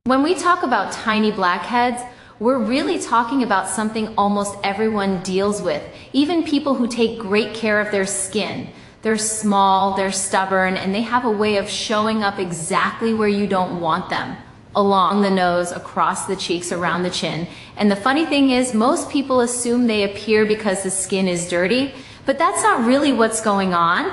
When we talk about tiny blackheads, we're really talking about something almost everyone deals with, even people who take great care of their skin. They're small, they're stubborn, and they have a way of showing up exactly where you don't want them. Along the nose, across the cheeks, around the chin. And the funny thing is, most people assume they appear because the skin is dirty, but that's not really what's going on.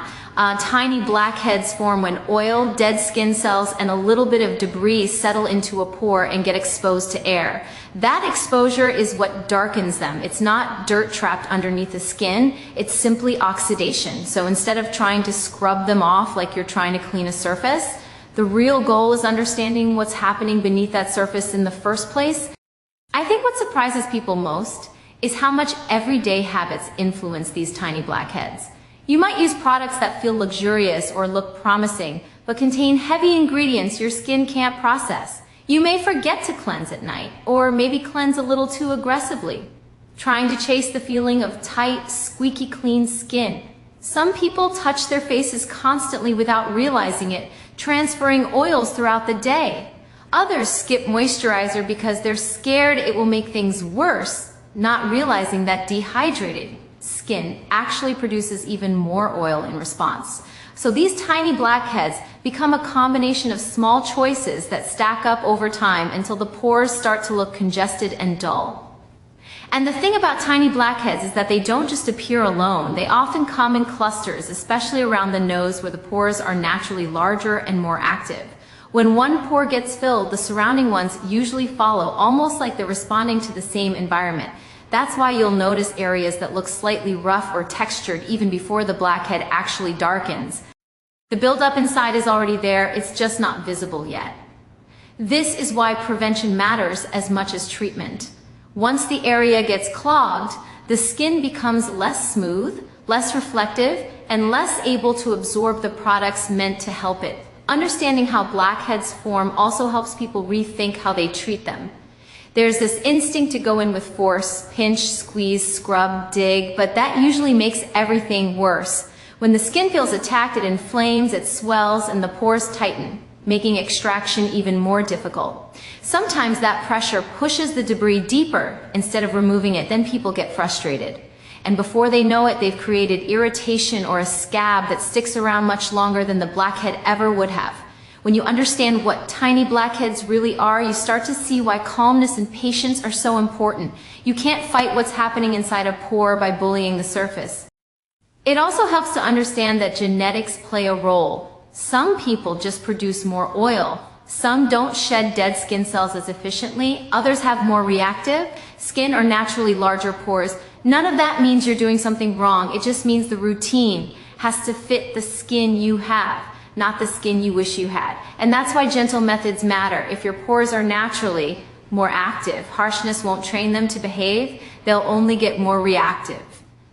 Tiny blackheads form when oil, dead skin cells, and a little bit of debris settle into a pore and get exposed to air. That exposure is what darkens them. It's not dirt trapped underneath the skin, it's simply oxidation. So instead of trying to scrub them off like you're trying to clean a surface, the real goal is understanding what's happening beneath that surface in the first place. I think what surprises people most is how much everyday habits influence these tiny blackheads. You might use products that feel luxurious or look promising, but contain heavy ingredients your skin can't process. You may forget to cleanse at night, or maybe cleanse a little too aggressively, trying to chase the feeling of tight, squeaky clean skin. Some people touch their faces constantly without realizing it, transferring oils throughout the day. Others skip moisturizer because they're scared it will make things worse, not realizing that dehydrated skin actually produces even more oil in response. So these tiny blackheads become a combination of small choices that stack up over time until the pores start to look congested and dull. And the thing about tiny blackheads is that they don't just appear alone. They often come in clusters, especially around the nose where the pores are naturally larger and more active. When one pore gets filled, the surrounding ones usually follow, almost like they're responding to the same environment. That's why you'll notice areas that look slightly rough or textured even before the blackhead actually darkens. The buildup inside is already there, it's just not visible yet. This is why prevention matters as much as treatment. Once the area gets clogged, the skin becomes less smooth, less reflective, and less able to absorb the products meant to help it. Understanding how blackheads form also helps people rethink how they treat them. There's this instinct to go in with force, pinch, squeeze, scrub, dig, but that usually makes everything worse. When the skin feels attacked, it inflames, it swells, and the pores tighten, making extraction even more difficult. Sometimes that pressure pushes the debris deeper instead of removing it, then people get frustrated. And before they know it, they've created irritation or a scab that sticks around much longer than the blackhead ever would have. When you understand what tiny blackheads really are, you start to see why calmness and patience are so important. You can't fight what's happening inside a pore by bullying the surface. It also helps to understand that genetics play a role. Some people just produce more oil. Some don't shed dead skin cells as efficiently. Others have more reactive skin or naturally larger pores. None of that means you're doing something wrong. It just means the routine has to fit the skin you have, not the skin you wish you had. And that's why gentle methods matter. If your pores are naturally more active, harshness won't train them to behave. They'll only get more reactive.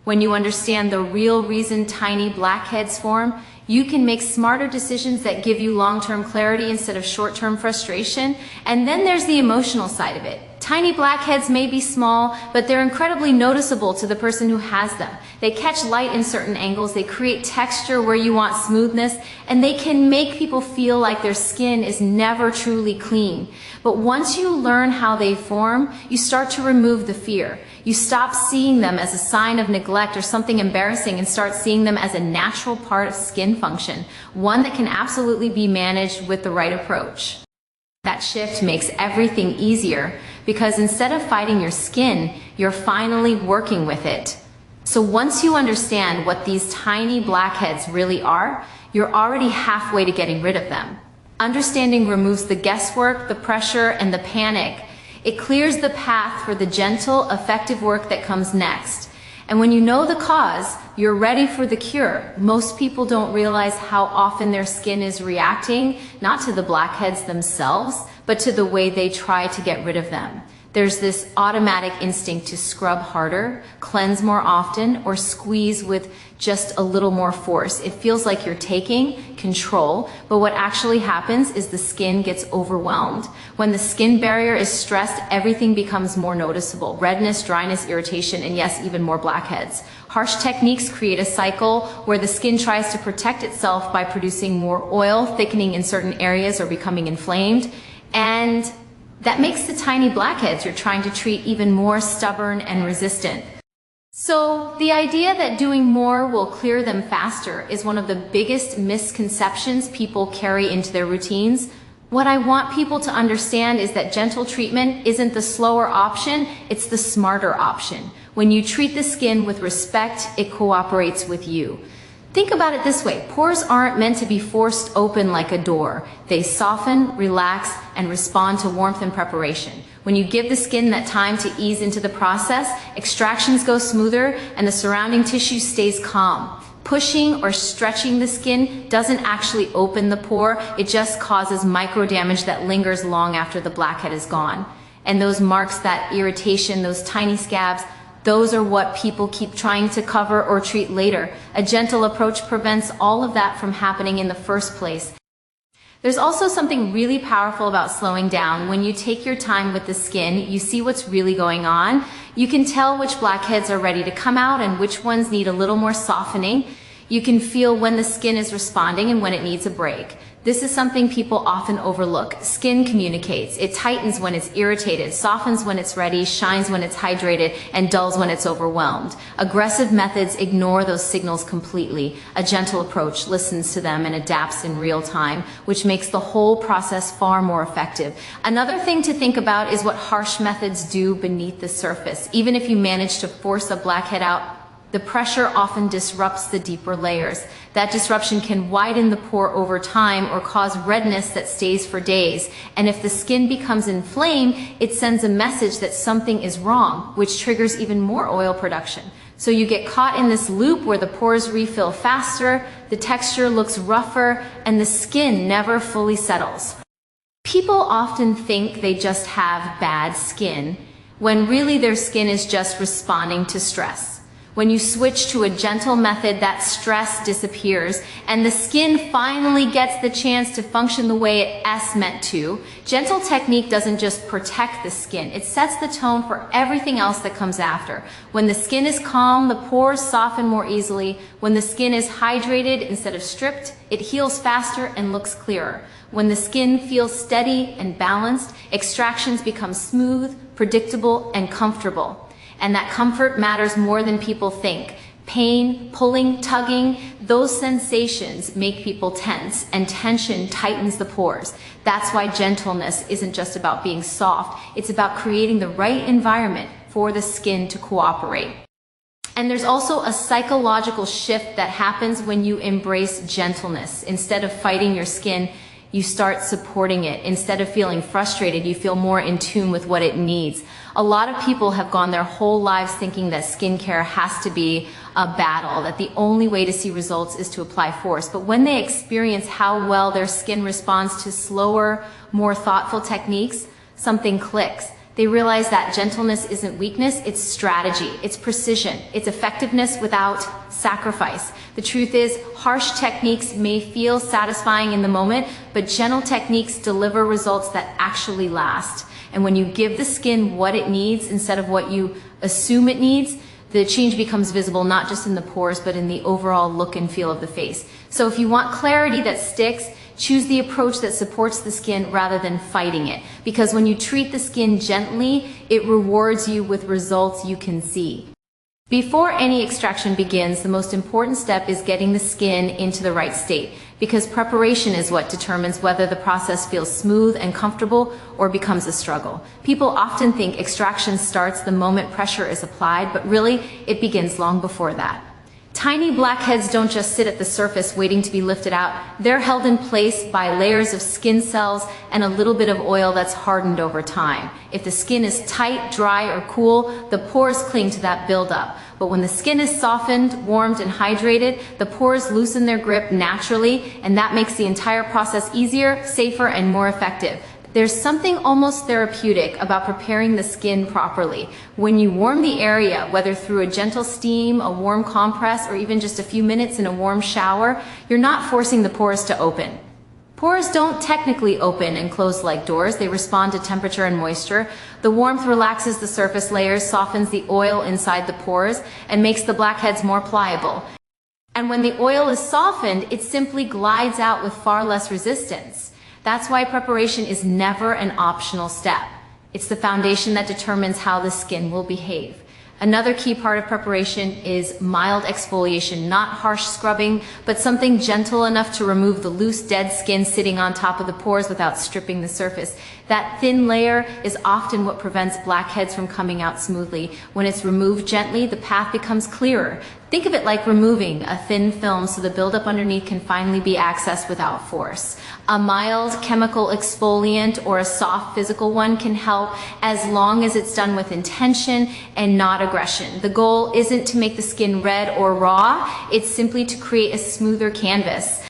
When you understand the real reason tiny blackheads form, you can make smarter decisions that give you long-term clarity instead of short-term frustration. And then there's the emotional side of it. Tiny blackheads may be small, but they're incredibly noticeable to the person who has them. They catch light in certain angles, they create texture where you want smoothness, and they can make people feel like their skin is never truly clean. But once you learn how they form, you start to remove the fear. You stop seeing them as a sign of neglect or something embarrassing and start seeing them as a natural part of skin function, one that can absolutely be managed with the right approach. That shift makes everything easier because instead of fighting your skin, you're finally working with it. So once you understand what these tiny blackheads really are, you're already halfway to getting rid of them. Understanding removes the guesswork, the pressure, and the panic. It clears the path for the gentle, effective work that comes next. And when you know the cause, you're ready for the cure. Most people don't realize how often their skin is reacting, not to the blackheads themselves, but to the way they try to get rid of them. There's this automatic instinct to scrub harder, cleanse more often, or squeeze with just a little more force. It feels like you're taking control, but what actually happens is the skin gets overwhelmed. When the skin barrier is stressed, everything becomes more noticeable. Redness, dryness, irritation, and yes, even more blackheads. Harsh techniques create a cycle where the skin tries to protect itself by producing more oil, thickening in certain areas, or becoming inflamed. And That makes the tiny blackheads you're trying to treat even more stubborn and resistant. So the idea that doing more will clear them faster is one of the biggest misconceptions people carry into their routines. What I want people to understand is that gentle treatment isn't the slower option, it's the smarter option. When you treat the skin with respect, it cooperates with you. Think about it this way, pores aren't meant to be forced open like a door. They soften, relax, and respond to warmth and preparation. When you give the skin that time to ease into the process, extractions go smoother and the surrounding tissue stays calm. Pushing or stretching the skin doesn't actually open the pore, it just causes micro damage that lingers long after the blackhead is gone. And those marks, that irritation, those tiny scabs, those are what people keep trying to cover or treat later. A gentle approach prevents all of that from happening in the first place. There's also something really powerful about slowing down. When you take your time with the skin, you see what's really going on. You can tell which blackheads are ready to come out and which ones need a little more softening. You can feel when the skin is responding and when it needs a break. This is something people often overlook. Skin communicates. It tightens when it's irritated, softens when it's ready, shines when it's hydrated, and dulls when it's overwhelmed. Aggressive methods ignore those signals completely. A gentle approach listens to them and adapts in real time, which makes the whole process far more effective. Another thing to think about is what harsh methods do beneath the surface. Even if you manage to force a blackhead out, the pressure often disrupts the deeper layers. That disruption can widen the pore over time or cause redness that stays for days. And if the skin becomes inflamed, it sends a message that something is wrong, which triggers even more oil production. So you get caught in this loop where the pores refill faster, the texture looks rougher, and the skin never fully settles. People often think they just have bad skin, when really their skin is just responding to stress. When you switch to a gentle method, that stress disappears and the skin finally gets the chance to function the way it's meant to. Gentle technique doesn't just protect the skin, it sets the tone for everything else that comes after. When the skin is calm, the pores soften more easily. When the skin is hydrated instead of stripped, it heals faster and looks clearer. When the skin feels steady and balanced, extractions become smooth, predictable, and comfortable. And that comfort matters more than people think. Pain, pulling, tugging, those sensations make people tense, and tension tightens the pores. That's why gentleness isn't just about being soft, it's about creating the right environment for the skin to cooperate. And there's also a psychological shift that happens when you embrace gentleness. Instead of fighting your skin, you start supporting it. Instead of feeling frustrated, you feel more in tune with what it needs. A lot of people have gone their whole lives thinking that skincare has to be a battle, that the only way to see results is to apply force. But when they experience how well their skin responds to slower, more thoughtful techniques, something clicks. They realize that gentleness isn't weakness, it's strategy, it's precision, it's effectiveness without sacrifice. The truth is, harsh techniques may feel satisfying in the moment, but gentle techniques deliver results that actually last. And when you give the skin what it needs instead of what you assume it needs, the change becomes visible not just in the pores, but in the overall look and feel of the face. So if you want clarity that sticks, choose the approach that supports the skin rather than fighting it. Because when you treat the skin gently, it rewards you with results you can see. Before any extraction begins, the most important step is getting the skin into the right state, because preparation is what determines whether the process feels smooth and comfortable or becomes a struggle. People often think extraction starts the moment pressure is applied, but really, it begins long before that. Tiny blackheads don't just sit at the surface waiting to be lifted out. They're held in place by layers of skin cells and a little bit of oil that's hardened over time. If the skin is tight, dry, or cool, the pores cling to that buildup. But when the skin is softened, warmed, and hydrated, the pores loosen their grip naturally, and that makes the entire process easier, safer, and more effective. There's something almost therapeutic about preparing the skin properly. When you warm the area, whether through a gentle steam, a warm compress, or even just a few minutes in a warm shower, you're not forcing the pores to open. Pores don't technically open and close like doors. They respond to temperature and moisture. The warmth relaxes the surface layers, softens the oil inside the pores, and makes the blackheads more pliable. And when the oil is softened, it simply glides out with far less resistance. That's why preparation is never an optional step. It's the foundation that determines how the skin will behave. Another key part of preparation is mild exfoliation, not harsh scrubbing, but something gentle enough to remove the loose, dead skin sitting on top of the pores without stripping the surface. That thin layer is often what prevents blackheads from coming out smoothly. When it's removed gently, the path becomes clearer. Think of it like removing a thin film so the buildup underneath can finally be accessed without force. A mild chemical exfoliant or a soft physical one can help as long as it's done with intention and not aggression. The goal isn't to make the skin red or raw, it's simply to create a smoother canvas.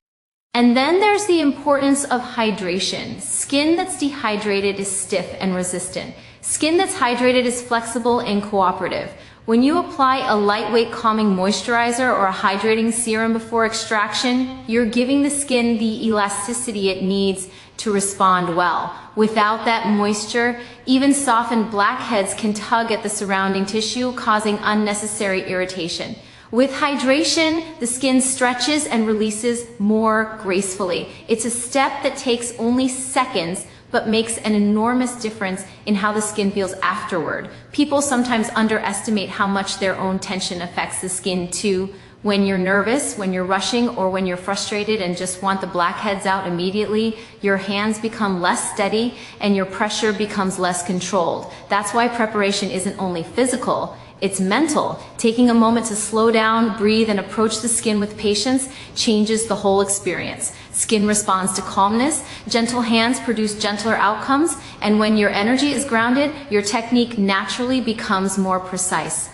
And then there's the importance of hydration. Skin that's dehydrated is stiff and resistant. Skin that's hydrated is flexible and cooperative. When you apply a lightweight calming moisturizer or a hydrating serum before extraction, you're giving the skin the elasticity it needs to respond well. Without that moisture, even softened blackheads can tug at the surrounding tissue, causing unnecessary irritation. With hydration, the skin stretches and releases more gracefully. It's a step that takes only seconds, but makes an enormous difference in how the skin feels afterward. People sometimes underestimate how much their own tension affects the skin too. When you're nervous, when you're rushing, or when you're frustrated and just want the blackheads out immediately, your hands become less steady and your pressure becomes less controlled. That's why preparation isn't only physical, it's mental. Taking a moment to slow down, breathe, and approach the skin with patience changes the whole experience. Skin responds to calmness, gentle hands produce gentler outcomes, and when your energy is grounded, your technique naturally becomes more precise.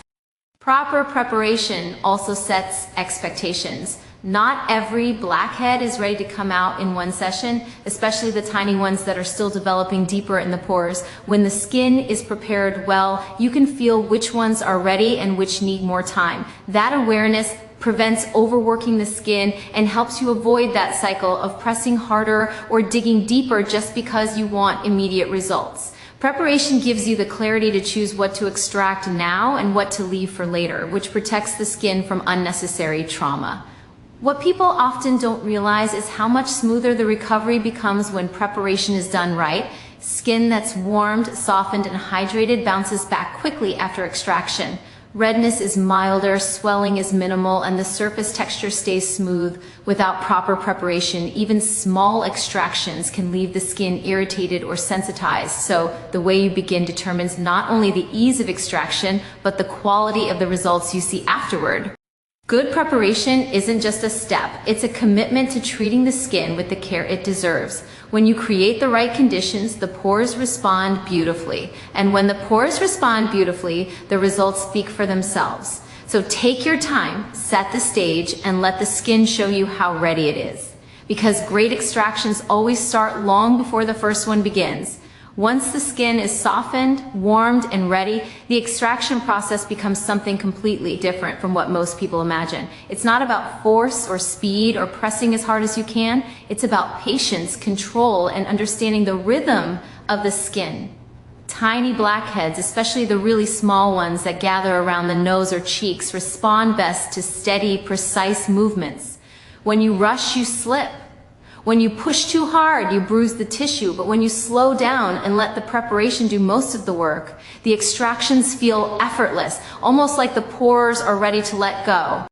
Proper preparation also sets expectations. Not every blackhead is ready to come out in one session, especially the tiny ones that are still developing deeper in the pores. When the skin is prepared well, you can feel which ones are ready and which need more time. That awareness prevents overworking the skin and helps you avoid that cycle of pressing harder or digging deeper just because you want immediate results. Preparation gives you the clarity to choose what to extract now and what to leave for later, which protects the skin from unnecessary trauma. What people often don't realize is how much smoother the recovery becomes when preparation is done right. Skin that's warmed, softened, and hydrated bounces back quickly after extraction. Redness is milder, swelling is minimal, and the surface texture stays smooth. Without proper preparation, even small extractions can leave the skin irritated or sensitized. So the way you begin determines not only the ease of extraction, but the quality of the results you see afterward. Good preparation isn't just a step, it's a commitment to treating the skin with the care it deserves. When you create the right conditions, the pores respond beautifully. And when the pores respond beautifully, the results speak for themselves. So take your time, set the stage, and let the skin show you how ready it is. Because great extractions always start long before the first one begins. Once the skin is softened, warmed, and ready, the extraction process becomes something completely different from what most people imagine. It's not about force or speed or pressing as hard as you can. It's about patience, control, and understanding the rhythm of the skin. Tiny blackheads, especially the really small ones that gather around the nose or cheeks, respond best to steady, precise movements. When you rush, you slip. When you push too hard, you bruise the tissue, but when you slow down and let the preparation do most of the work, the extractions feel effortless, almost like the pores are ready to let go.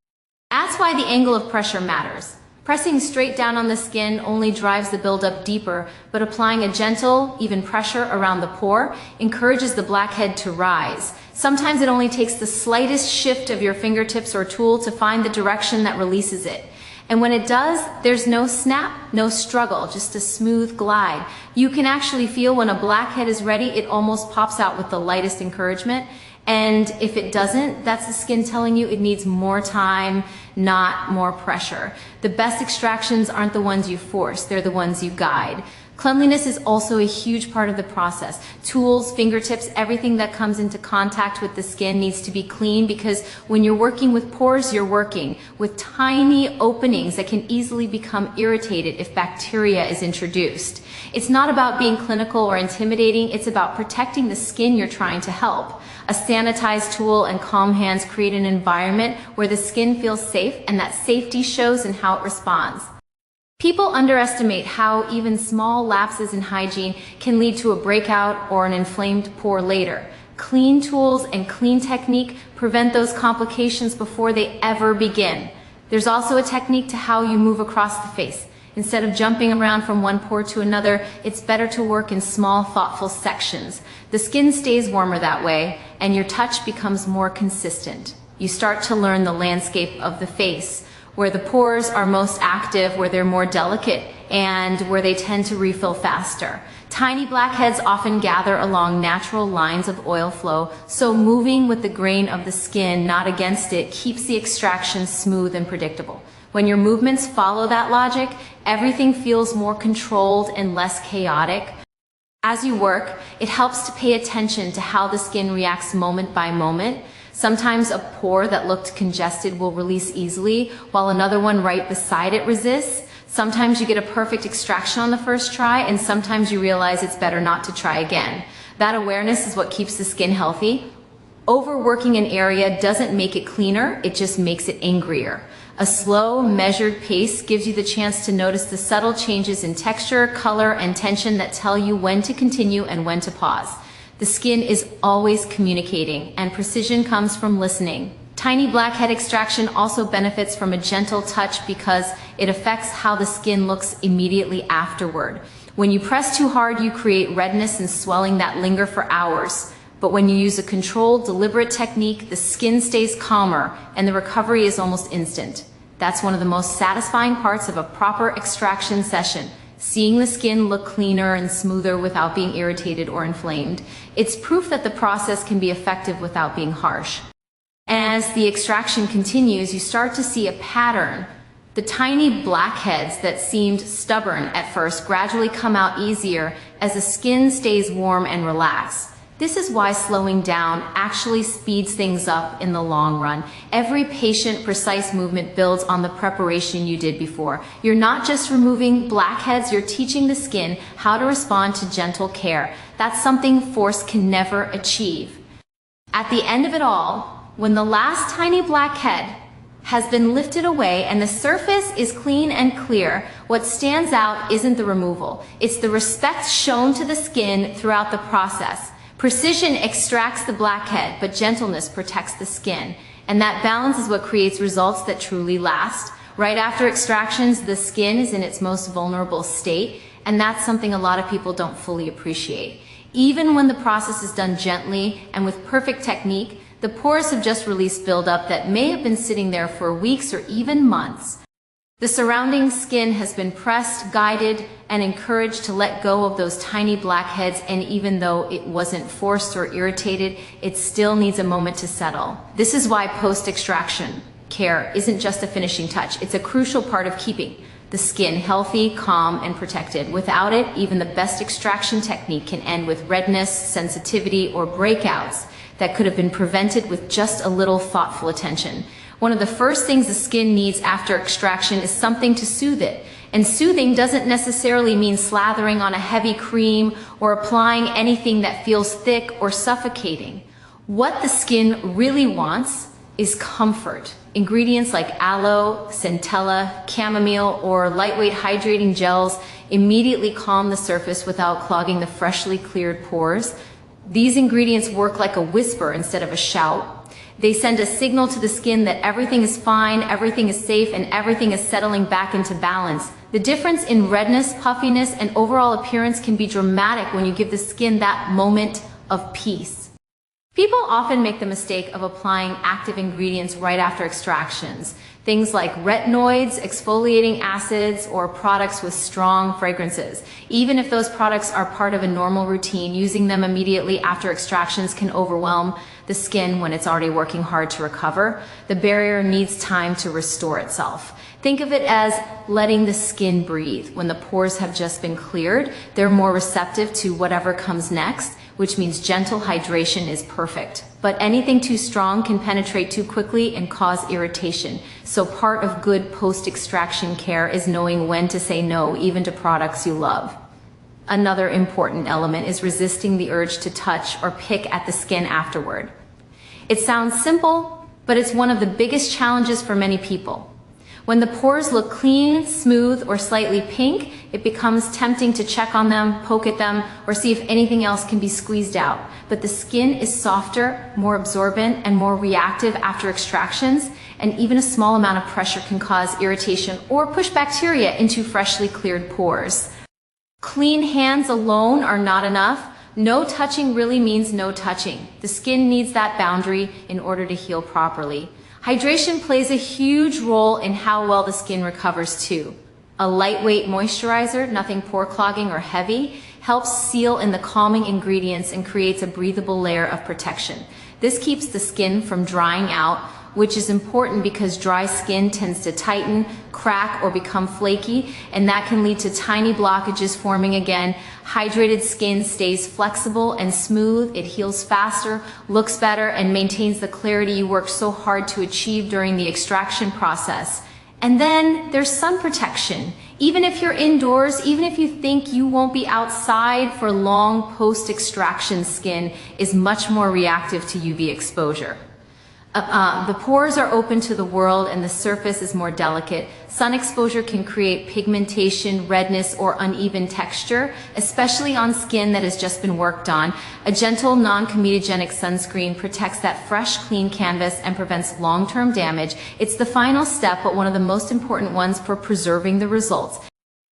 That's why the angle of pressure matters. Pressing straight down on the skin only drives the buildup deeper, but applying a gentle, even pressure around the pore encourages the blackhead to rise. Sometimes it only takes the slightest shift of your fingertips or tool to find the direction that releases it. And when it does, there's no snap, no struggle, just a smooth glide. You can actually feel when a blackhead is ready, it almost pops out with the lightest encouragement. And if it doesn't, that's the skin telling you it needs more time, not more pressure. The best extractions aren't the ones you force, they're the ones you guide. Cleanliness is also a huge part of the process. Tools, fingertips, everything that comes into contact with the skin needs to be clean, because when you're working with pores, you're working with tiny openings that can easily become irritated if bacteria is introduced. It's not about being clinical or intimidating, it's about protecting the skin you're trying to help. A sanitized tool and calm hands create an environment where the skin feels safe, and that safety shows in how it responds. People underestimate how even small lapses in hygiene can lead to a breakout or an inflamed pore later. Clean tools and clean technique prevent those complications before they ever begin. There's also a technique to how you move across the face. Instead of jumping around from one pore to another, it's better to work in small, thoughtful sections. The skin stays warmer that way, and your touch becomes more consistent. You start to learn the landscape of the face, where the pores are most active, where they're more delicate, and where they tend to refill faster. Tiny blackheads often gather along natural lines of oil flow, so moving with the grain of the skin, not against it, keeps the extraction smooth and predictable. When your movements follow that logic, everything feels more controlled and less chaotic. As you work, it helps to pay attention to how the skin reacts moment by moment. Sometimes a pore that looked congested will release easily, while another one right beside it resists. Sometimes you get a perfect extraction on the first try, and sometimes you realize it's better not to try again. That awareness is what keeps the skin healthy. Overworking an area doesn't make it cleaner, it just makes it angrier. A slow, measured pace gives you the chance to notice the subtle changes in texture, color, and tension that tell you when to continue and when to pause. The skin is always communicating, and precision comes from listening. Tiny blackhead extraction also benefits from a gentle touch because it affects how the skin looks immediately afterward. When you press too hard, you create redness and swelling that linger for hours. But when you use a controlled, deliberate technique, the skin stays calmer and the recovery is almost instant. That's one of the most satisfying parts of a proper extraction session. Seeing the skin look cleaner and smoother without being irritated or inflamed. It's proof that the process can be effective without being harsh. As the extraction continues, you start to see a pattern. The tiny blackheads that seemed stubborn at first gradually come out easier as the skin stays warm and relaxed. This is why slowing down actually speeds things up in the long run. Every patient, precise movement builds on the preparation you did before. You're not just removing blackheads, you're teaching the skin how to respond to gentle care. That's something force can never achieve. At the end of it all, when the last tiny blackhead has been lifted away and the surface is clean and clear, what stands out isn't the removal. It's the respect shown to the skin throughout the process. Precision extracts the blackhead, but gentleness protects the skin. And that balance is what creates results that truly last. Right after extractions, the skin is in its most vulnerable state, and that's something a lot of people don't fully appreciate. Even when the process is done gently and with perfect technique, the pores have just released buildup that may have been sitting there for weeks or even months. The surrounding skin has been pressed, guided, and encouraged to let go of those tiny blackheads, and even though it wasn't forced or irritated, it still needs a moment to settle. This is why post-extraction care isn't just a finishing touch. It's a crucial part of keeping the skin healthy, calm, and protected. Without it, even the best extraction technique can end with redness, sensitivity, or breakouts that could have been prevented with just a little thoughtful attention. One of the first things the skin needs after extraction is something to soothe it. And soothing doesn't necessarily mean slathering on a heavy cream or applying anything that feels thick or suffocating. What the skin really wants is comfort. Ingredients like aloe, centella, chamomile, or lightweight hydrating gels immediately calm the surface without clogging the freshly cleared pores. These ingredients work like a whisper instead of a shout. They send a signal to the skin that everything is fine, everything is safe, and everything is settling back into balance. The difference in redness, puffiness, and overall appearance can be dramatic when you give the skin that moment of peace. People often make the mistake of applying active ingredients right after extractions. Things like retinoids, exfoliating acids, or products with strong fragrances. Even if those products are part of a normal routine, using them immediately after extractions can overwhelm the skin when it's already working hard to recover. The barrier needs time to restore itself. Think of it as letting the skin breathe. When the pores have just been cleared, they're more receptive to whatever comes next, which means gentle hydration is perfect. But anything too strong can penetrate too quickly and cause irritation. So part of good post-extraction care is knowing when to say no, even to products you love. Another important element is resisting the urge to touch or pick at the skin afterward. It sounds simple, but it's one of the biggest challenges for many people. When the pores look clean, smooth, or slightly pink, it becomes tempting to check on them, poke at them, or see if anything else can be squeezed out. But the skin is softer, more absorbent, and more reactive after extractions, and even a small amount of pressure can cause irritation or push bacteria into freshly cleared pores. Clean hands alone are not enough. No touching really means no touching. The skin needs that boundary in order to heal properly. Hydration plays a huge role in how well the skin recovers too. A lightweight moisturizer, nothing pore clogging or heavy, helps seal in the calming ingredients and creates a breathable layer of protection. This keeps the skin from drying out, which is important because dry skin tends to tighten, crack, or become flaky, and that can lead to tiny blockages forming again. Hydrated skin stays flexible and smooth, it heals faster, looks better, and maintains the clarity you worked so hard to achieve during the extraction process. And then there's sun protection. Even if you're indoors, even if you think you won't be outside for long, post-extraction skin is much more reactive to UV exposure. The pores are open to the world and the surface is more delicate. Sun exposure can create pigmentation, redness, or uneven texture, especially on skin that has just been worked on. A gentle, non-comedogenic sunscreen protects that fresh, clean canvas and prevents long-term damage. It's the final step, but one of the most important ones for preserving the results.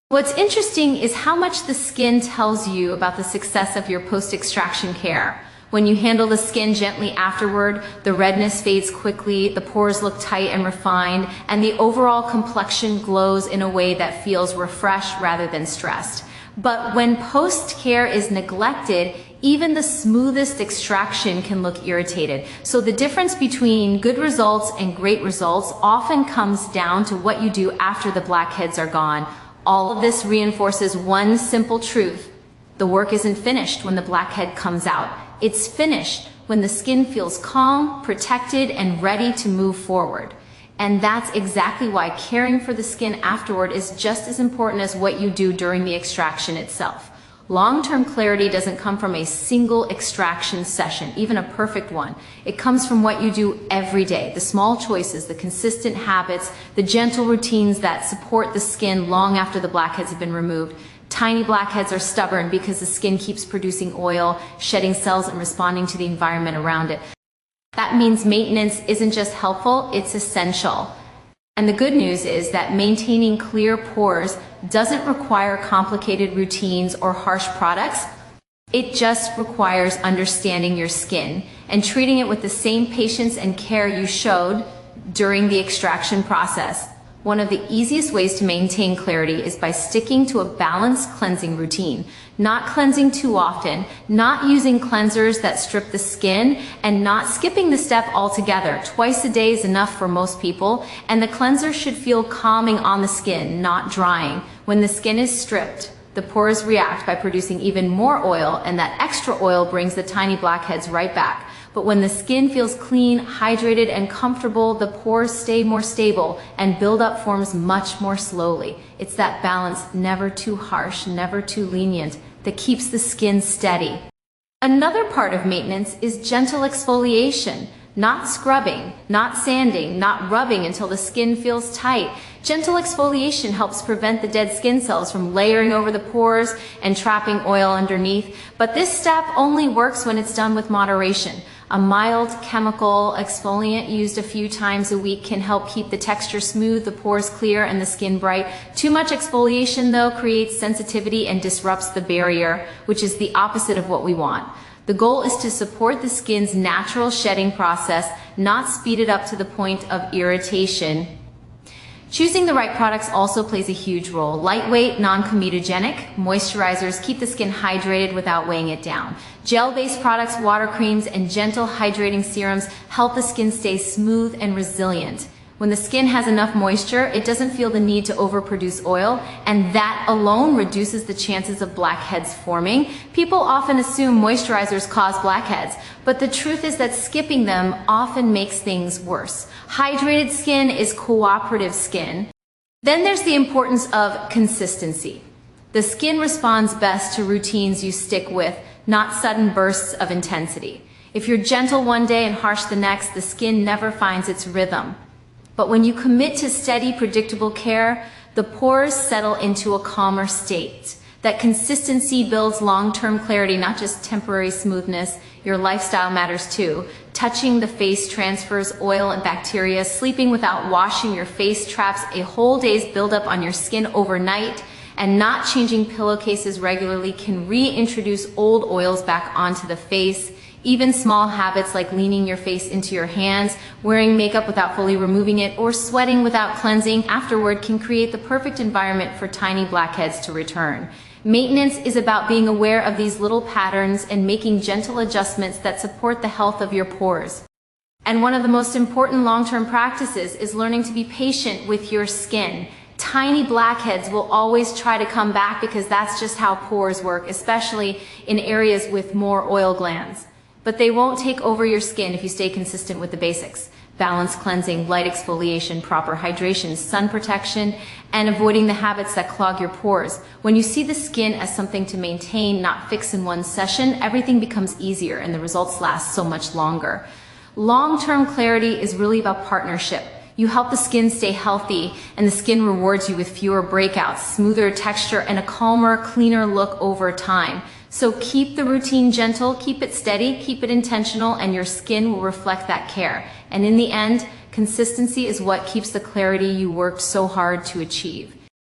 What's interesting is how much the skin tells you about the success of your post-extraction care. When you handle the skin gently afterward, the redness fades quickly, the pores look tight and refined, and the overall complexion glows in a way that feels refreshed rather than stressed. But when post-care is neglected, even the smoothest extraction can look irritated. So the difference between good results and great results often comes down to what you do after the blackheads are gone. All of this reinforces one simple truth. The work isn't finished when the blackhead comes out. It's finished when the skin feels calm, protected, and ready to move forward. And that's exactly why caring for the skin afterward is just as important as what you do during the extraction itself. Long-term clarity doesn't come from a single extraction session, even a perfect one. It comes from what you do every day, the small choices, the consistent habits, the gentle routines that support the skin long after the blackheads have been removed. Tiny blackheads are stubborn because the skin keeps producing oil, shedding cells, and responding to the environment around it. That means maintenance isn't just helpful, it's essential. And the good news is that maintaining clear pores doesn't require complicated routines or harsh products. It just requires understanding your skin and treating it with the same patience and care you showed during the extraction process. One of the easiest ways to maintain clarity is by sticking to a balanced cleansing routine. Not cleansing too often, not using cleansers that strip the skin, and not skipping the step altogether. Twice a day is enough for most people, and the cleanser should feel calming on the skin, not drying. When the skin is stripped, the pores react by producing even more oil, and that extra oil brings the tiny blackheads right back. But when the skin feels clean, hydrated, and comfortable, the pores stay more stable and buildup forms much more slowly. It's that balance, never too harsh, never too lenient, that keeps the skin steady. Another part of maintenance is gentle exfoliation. Not scrubbing, not sanding, not rubbing until the skin feels tight. Gentle exfoliation helps prevent the dead skin cells from layering over the pores and trapping oil underneath. But this step only works when it's done with moderation. A mild chemical exfoliant used a few times a week can help keep the texture smooth, the pores clear, and the skin bright. Too much exfoliation, though, creates sensitivity and disrupts the barrier, which is the opposite of what we want. The goal is to support the skin's natural shedding process, not speed it up to the point of irritation. Choosing the right products also plays a huge role. Lightweight, non-comedogenic moisturizers keep the skin hydrated without weighing it down. Gel-based products, water creams, and gentle hydrating serums help the skin stay smooth and resilient. When the skin has enough moisture, it doesn't feel the need to overproduce oil, and that alone reduces the chances of blackheads forming. People often assume moisturizers cause blackheads, but the truth is that skipping them often makes things worse. Hydrated skin is cooperative skin. Then there's the importance of consistency. The skin responds best to routines you stick with, not sudden bursts of intensity. If you're gentle one day and harsh the next, the skin never finds its rhythm. But when you commit to steady, predictable care, the pores settle into a calmer state. That consistency builds long-term clarity, not just temporary smoothness. Your lifestyle matters too. Touching the face transfers oil and bacteria. Sleeping without washing your face traps a whole day's buildup on your skin overnight. And not changing pillowcases regularly can reintroduce old oils back onto the face. Even small habits like leaning your face into your hands, wearing makeup without fully removing it, or sweating without cleansing afterward can create the perfect environment for tiny blackheads to return. Maintenance is about being aware of these little patterns and making gentle adjustments that support the health of your pores. And one of the most important long-term practices is learning to be patient with your skin. Tiny blackheads will always try to come back because that's just how pores work, especially in areas with more oil glands. But they won't take over your skin if you stay consistent with the basics. Balanced cleansing, light exfoliation, proper hydration, sun protection, and avoiding the habits that clog your pores. When you see the skin as something to maintain, not fix in one session, everything becomes easier and the results last so much longer. Long-term clarity is really about partnership. You help the skin stay healthy, and the skin rewards you with fewer breakouts, smoother texture, and a calmer, cleaner look over time. So keep the routine gentle, keep it steady, keep it intentional, and your skin will reflect that care. And in the end, consistency is what keeps the clarity you worked so hard to achieve.